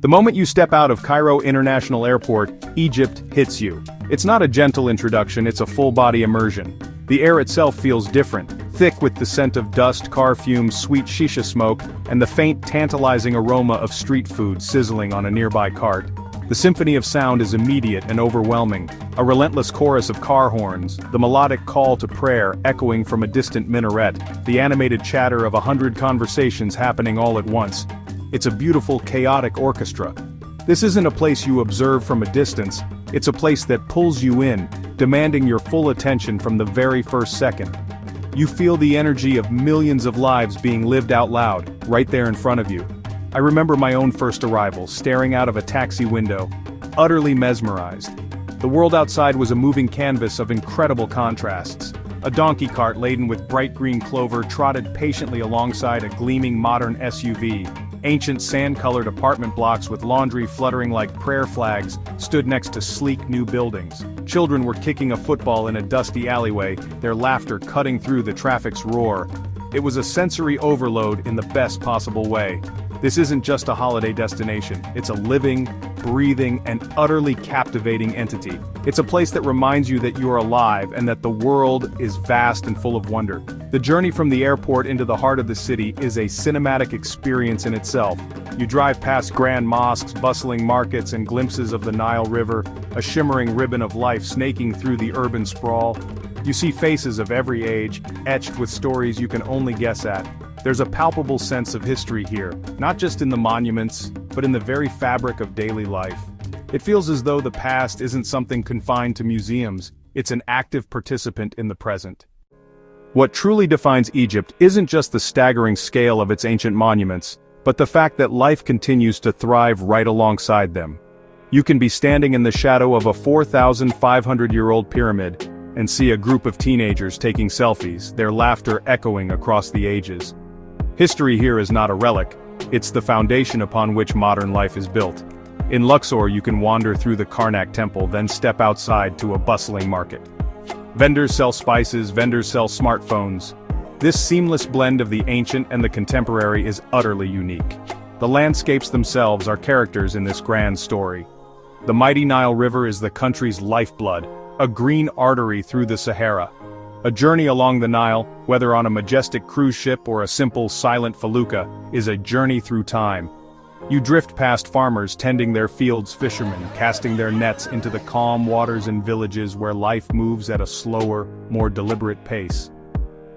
The moment you step out of Cairo International Airport, Egypt hits you. It's not a gentle introduction, it's a full-body immersion. The air itself feels different, thick with the scent of dust, car fumes, sweet shisha smoke, and the faint, tantalizing aroma of street food sizzling on a nearby cart. The symphony of sound is immediate and overwhelming, a relentless chorus of car horns, the melodic call to prayer echoing from a distant minaret, the animated chatter of 100 conversations happening all at once. It's a beautiful, chaotic orchestra. This isn't a place you observe from a distance, it's a place that pulls you in, demanding your full attention from the very first second. You feel the energy of millions of lives being lived out loud, right there in front of you. I remember my own first arrival, staring out of a taxi window, utterly mesmerized. The world outside was a moving canvas of incredible contrasts. A donkey cart laden with bright green clover trotted patiently alongside a gleaming modern SUV. Ancient sand-colored apartment blocks with laundry fluttering like prayer flags stood next to sleek new buildings. Children were kicking a football in a dusty alleyway, their laughter cutting through the traffic's roar. It was a sensory overload in the best possible way. This isn't just a holiday destination, it's a living, breathing, and utterly captivating entity. It's a place that reminds you that you are alive and that the world is vast and full of wonder. The journey from the airport into the heart of the city is a cinematic experience in itself. You drive past grand mosques, bustling markets, and glimpses of the Nile River, a shimmering ribbon of life snaking through the urban sprawl. You see faces of every age, etched with stories you can only guess at. There's a palpable sense of history here, not just in the monuments, but in the very fabric of daily life. It feels as though the past isn't something confined to museums, it's an active participant in the present. What truly defines Egypt isn't just the staggering scale of its ancient monuments, but the fact that life continues to thrive right alongside them. You can be standing in the shadow of a 4,500-year-old pyramid and see a group of teenagers taking selfies, their laughter echoing across the ages. History here is not a relic, it's the foundation upon which modern life is built. In Luxor you can wander through the Karnak temple, then step outside to a bustling market. Vendors sell spices, vendors sell smartphones. This seamless blend of the ancient and the contemporary is utterly unique. The landscapes themselves are characters in this grand story. The mighty Nile River is the country's lifeblood, a green artery through the Sahara. A journey along the Nile, whether on a majestic cruise ship or a simple silent felucca, is a journey through time. You drift past farmers tending their fields, fishermen casting their nets into the calm waters and villages where life moves at a slower, more deliberate pace.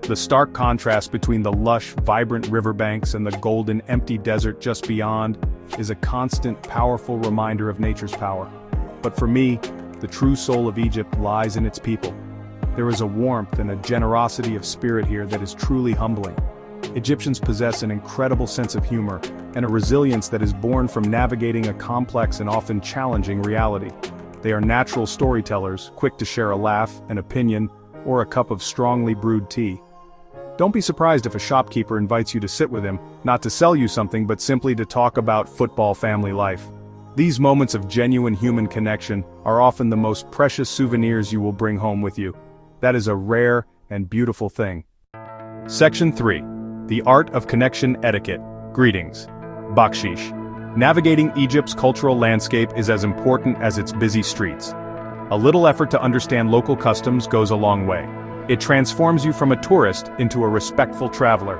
The stark contrast between the lush, vibrant riverbanks and the golden, empty desert just beyond is a constant, powerful reminder of nature's power. But for me, the true soul of Egypt lies in its people. There is a warmth and a generosity of spirit here that is truly humbling. Egyptians possess an incredible sense of humor and a resilience that is born from navigating a complex and often challenging reality. They are natural storytellers, quick to share a laugh, an opinion, or a cup of strongly brewed tea. Don't be surprised if a shopkeeper invites you to sit with him, not to sell you something but simply to talk about football family life. These moments of genuine human connection are often the most precious souvenirs you will bring home with you. That is a rare and beautiful thing. Section 3. The Art of Connection Etiquette. Greetings. Bakshish. Navigating Egypt's cultural landscape is as important as its busy streets. A little effort to understand local customs goes a long way. It transforms you from a tourist into a respectful traveler.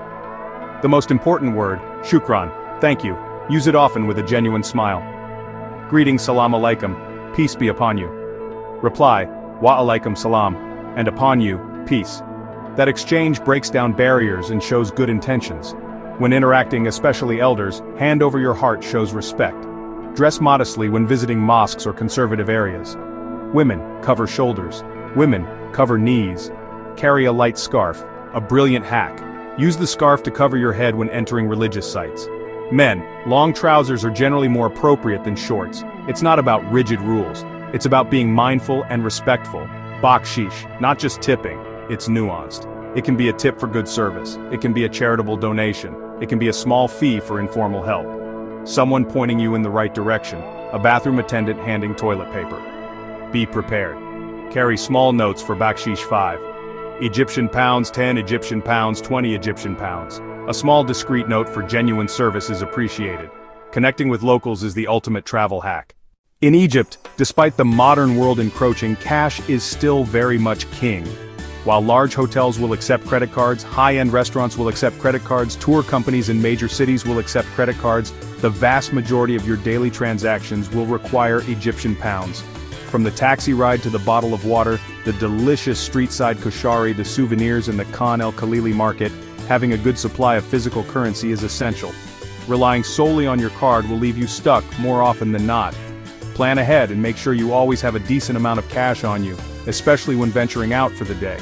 The most important word, shukran, thank you. Use it often with a genuine smile. Greetings, salam alaikum, peace be upon you. Reply, wa alaikum salam, and upon you, peace. That exchange breaks down barriers and shows good intentions. When interacting, especially elders, hand over your heart shows respect. Dress modestly when visiting mosques or conservative areas. Women, cover shoulders. Women, cover knees. Carry a light scarf, a brilliant hack. Use the scarf to cover your head when entering religious sites. Men, long trousers are generally more appropriate than shorts. It's not about rigid rules. It's about being mindful and respectful. Bakshish, not just tipping, it's nuanced. It can be a tip for good service. It can be a charitable donation. It can be a small fee for informal help. Someone pointing you in the right direction. A bathroom attendant handing toilet paper. Be prepared. Carry small notes for Bakshish 5. Egyptian pounds 10, Egyptian pounds 20, Egyptian pounds. A small discreet note for genuine service is appreciated. Connecting with locals is the ultimate travel hack. In Egypt, despite the modern world encroaching, cash is still very much king. While large hotels will accept credit cards, high-end restaurants will accept credit cards, tour companies in major cities will accept credit cards, the vast majority of your daily transactions will require Egyptian pounds. From the taxi ride to the bottle of water, the delicious street-side koshari, the souvenirs in the Khan el-Khalili market, having a good supply of physical currency is essential. Relying solely on your card will leave you stuck more often than not. Plan ahead and make sure you always have a decent amount of cash on you, especially when venturing out for the day.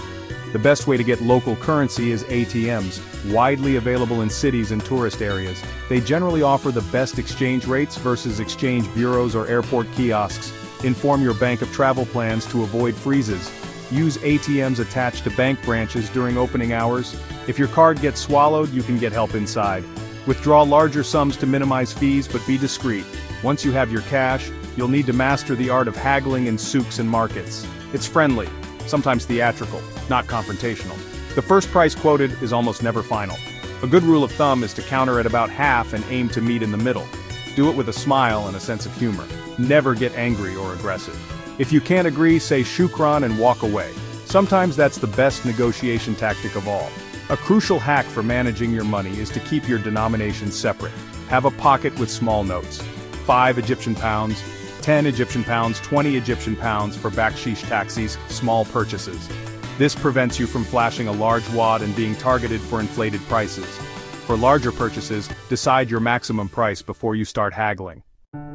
The best way to get local currency is ATMs, widely available in cities and tourist areas. They generally offer the best exchange rates versus exchange bureaus or airport kiosks. Inform your bank of travel plans to avoid freezes. Use ATMs attached to bank branches during opening hours. If your card gets swallowed, you can get help inside. Withdraw larger sums to minimize fees, but be discreet. Once you have your cash, you'll need to master the art of haggling in souks and markets. It's friendly, sometimes theatrical, not confrontational. The first price quoted is almost never final. A good rule of thumb is to counter at about half and aim to meet in the middle. Do it with a smile and a sense of humor. Never get angry or aggressive. If you can't agree, say shukran and walk away. Sometimes that's the best negotiation tactic of all. A crucial hack for managing your money is to keep your denominations separate. Have a pocket with small notes. 5 Egyptian pounds, 10 Egyptian pounds, 20 Egyptian pounds for baksheesh taxis, small purchases. This prevents you from flashing a large wad and being targeted for inflated prices. For larger purchases, decide your maximum price before you start haggling.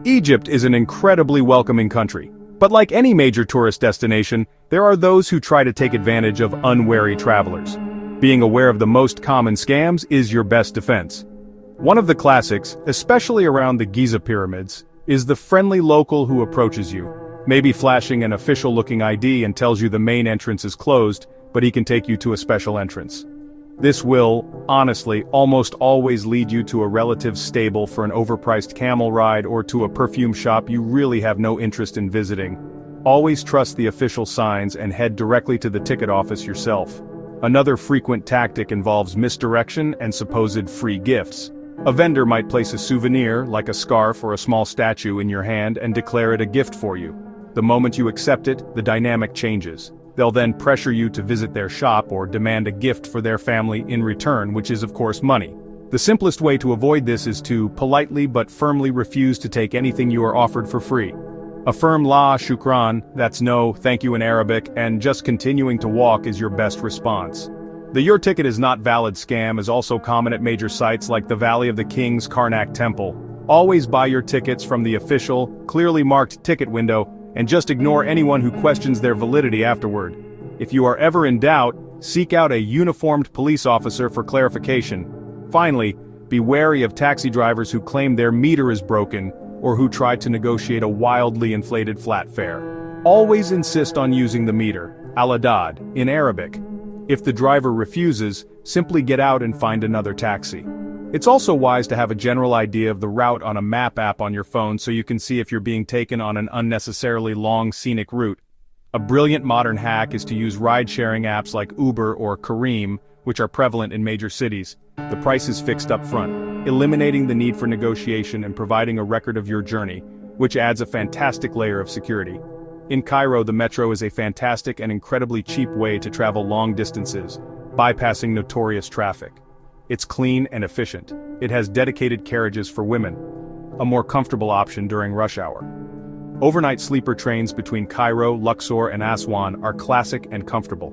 Egypt is an incredibly welcoming country. But like any major tourist destination, there are those who try to take advantage of unwary travelers. Being aware of the most common scams is your best defense. One of the classics, especially around the Giza pyramids, is the friendly local who approaches you, maybe flashing an official-looking ID and tells you the main entrance is closed, but he can take you to a special entrance. This will, honestly, almost always lead you to a relative's stable for an overpriced camel ride or to a perfume shop you really have no interest in visiting. Always trust the official signs and head directly to the ticket office yourself. Another frequent tactic involves misdirection and supposed free gifts. A vendor might place a souvenir, like a scarf or a small statue, in your hand and declare it a gift for you. The moment you accept it, the dynamic changes. They'll then pressure you to visit their shop or demand a gift for their family in return, which is of course money. The simplest way to avoid this is to politely but firmly refuse to take anything you are offered for free. Affirm la shukran, that's no, thank you in Arabic, and just continuing to walk is your best response. The "your ticket is not valid" scam is also common at major sites like the Valley of the Kings Karnak Temple. Always buy your tickets from the official, clearly marked ticket window, and just ignore anyone who questions their validity afterward. If you are ever in doubt, seek out a uniformed police officer for clarification. Finally, be wary of taxi drivers who claim their meter is broken, or who try to negotiate a wildly inflated flat fare. Always insist on using the meter, al-adad, in Arabic. If the driver refuses, simply get out and find another taxi. It's also wise to have a general idea of the route on a map app on your phone so you can see if you're being taken on an unnecessarily long scenic route. A brilliant modern hack is to use ride-sharing apps like Uber or Careem, which are prevalent in major cities. The price is fixed up front, eliminating the need for negotiation and providing a record of your journey, which adds a fantastic layer of security. In Cairo, the metro is a fantastic and incredibly cheap way to travel long distances, bypassing notorious traffic. It's clean and efficient. It has dedicated carriages for women, a more comfortable option during rush hour. Overnight sleeper trains between Cairo, Luxor, and Aswan are classic and comfortable.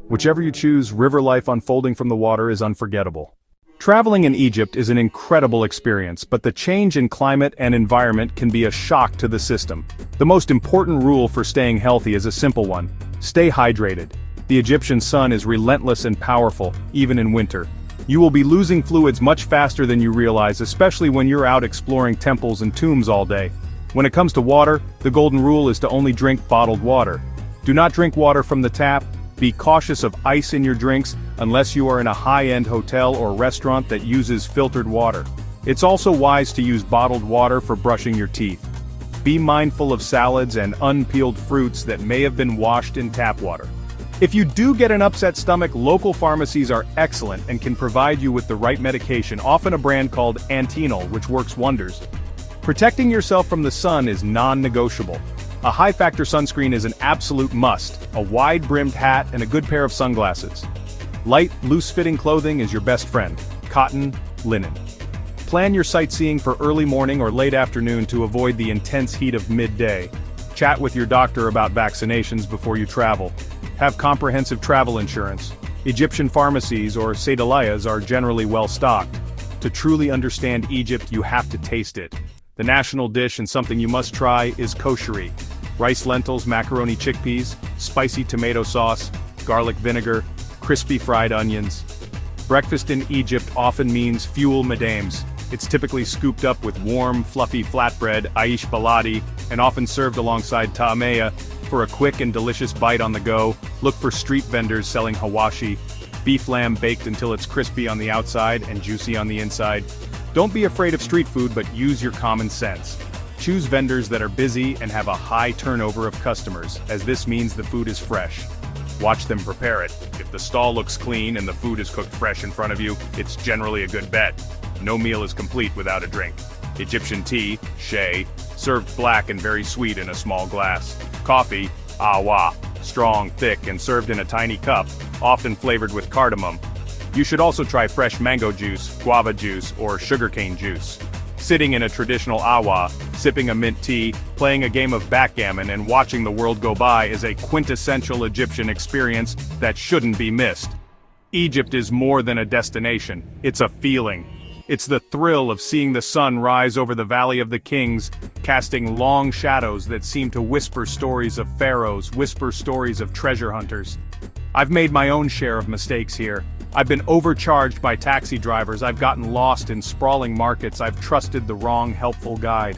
Whichever you choose, river life unfolding from the water is unforgettable. Traveling in Egypt is an incredible experience, but the change in climate and environment can be a shock to the system. The most important rule for staying healthy is a simple one: stay hydrated. The Egyptian sun is relentless and powerful, even in winter. You will be losing fluids much faster than you realize, especially when you're out exploring temples and tombs all day. When it comes to water, the golden rule is to only drink bottled water. Do not drink water from the tap. Be cautious of ice in your drinks unless you are in a high-end hotel or restaurant that uses filtered water. It's also wise to use bottled water for brushing your teeth. Be mindful of salads and unpeeled fruits that may have been washed in tap water. If you do get an upset stomach, local pharmacies are excellent and can provide you with the right medication, often a brand called Nile, which works wonders. Protecting yourself from the sun is non-negotiable. A high-factor sunscreen is an absolute must, a wide-brimmed hat and a good pair of sunglasses. Light, loose-fitting clothing is your best friend. Cotton, linen. Plan your sightseeing for early morning or late afternoon to avoid the intense heat of midday. Chat with your doctor about vaccinations before you travel. Have comprehensive travel insurance. Egyptian pharmacies or seydalayas are generally well-stocked. To truly understand Egypt, you have to taste it. The national dish and something you must try is kosheri. Rice lentils, macaroni chickpeas, spicy tomato sauce, garlic vinegar, crispy fried onions. Breakfast in Egypt often means fuel medames. It's typically scooped up with warm, fluffy flatbread, aish baladi, and often served alongside ta'ameya. For a quick and delicious bite on the go, look for street vendors selling hawashi, beef lamb baked until it's crispy on the outside and juicy on the inside. Don't be afraid of street food, but use your common sense. Choose vendors that are busy and have a high turnover of customers, as this means the food is fresh. Watch them prepare it. If the stall looks clean and the food is cooked fresh in front of you, it's generally a good bet. No meal is complete without a drink. Egyptian tea, shay, served black and very sweet in a small glass. Coffee, awa, strong, thick, and served in a tiny cup, often flavored with cardamom. You should also try fresh mango juice, guava juice, or sugarcane juice. Sitting in a traditional awa, sipping a mint tea, playing a game of backgammon, and watching the world go by is a quintessential Egyptian experience that shouldn't be missed. Egypt is more than a destination, it's a feeling. It's the thrill of seeing the sun rise over the Valley of the Kings, casting long shadows that seem to whisper stories of pharaohs, whisper stories of treasure hunters. I've made my own share of mistakes here. I've been overcharged by taxi drivers, I've gotten lost in sprawling markets, I've trusted the wrong helpful guide.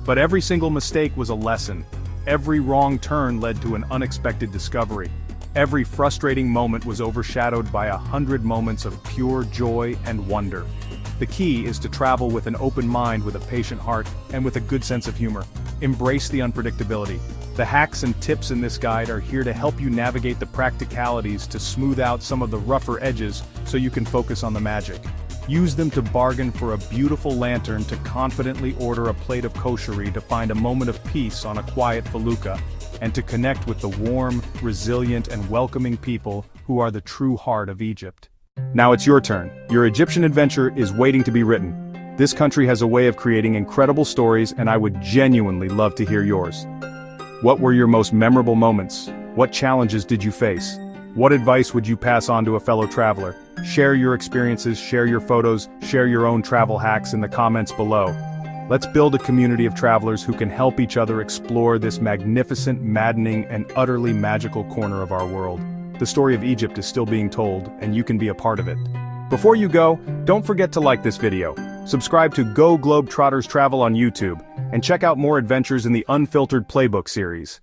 But every single mistake was a lesson. Every wrong turn led to an unexpected discovery. Every frustrating moment was overshadowed by 100 moments of pure joy and wonder. The key is to travel with an open mind, with a patient heart, and with a good sense of humor. Embrace the unpredictability. The hacks and tips in this guide are here to help you navigate the practicalities, to smooth out some of the rougher edges so you can focus on the magic. Use them to bargain for a beautiful lantern, to confidently order a plate of kosheri, to find a moment of peace on a quiet felucca, and to connect with the warm, resilient, and welcoming people who are the true heart of Egypt. Now it's your turn. Your Egyptian adventure is waiting to be written. This country has a way of creating incredible stories, and I would genuinely love to hear yours. What were your most memorable moments? What challenges did you face? What advice would you pass on to a fellow traveler? Share your experiences, share your photos, share your own travel hacks in the comments below. Let's build a community of travelers who can help each other explore this magnificent, maddening, and utterly magical corner of our world. The story of Egypt is still being told, and you can be a part of it. Before you go, don't forget to like this video, subscribe to Go Globe Trotters Travel on YouTube, and check out more adventures in the Unfiltered Playbook series.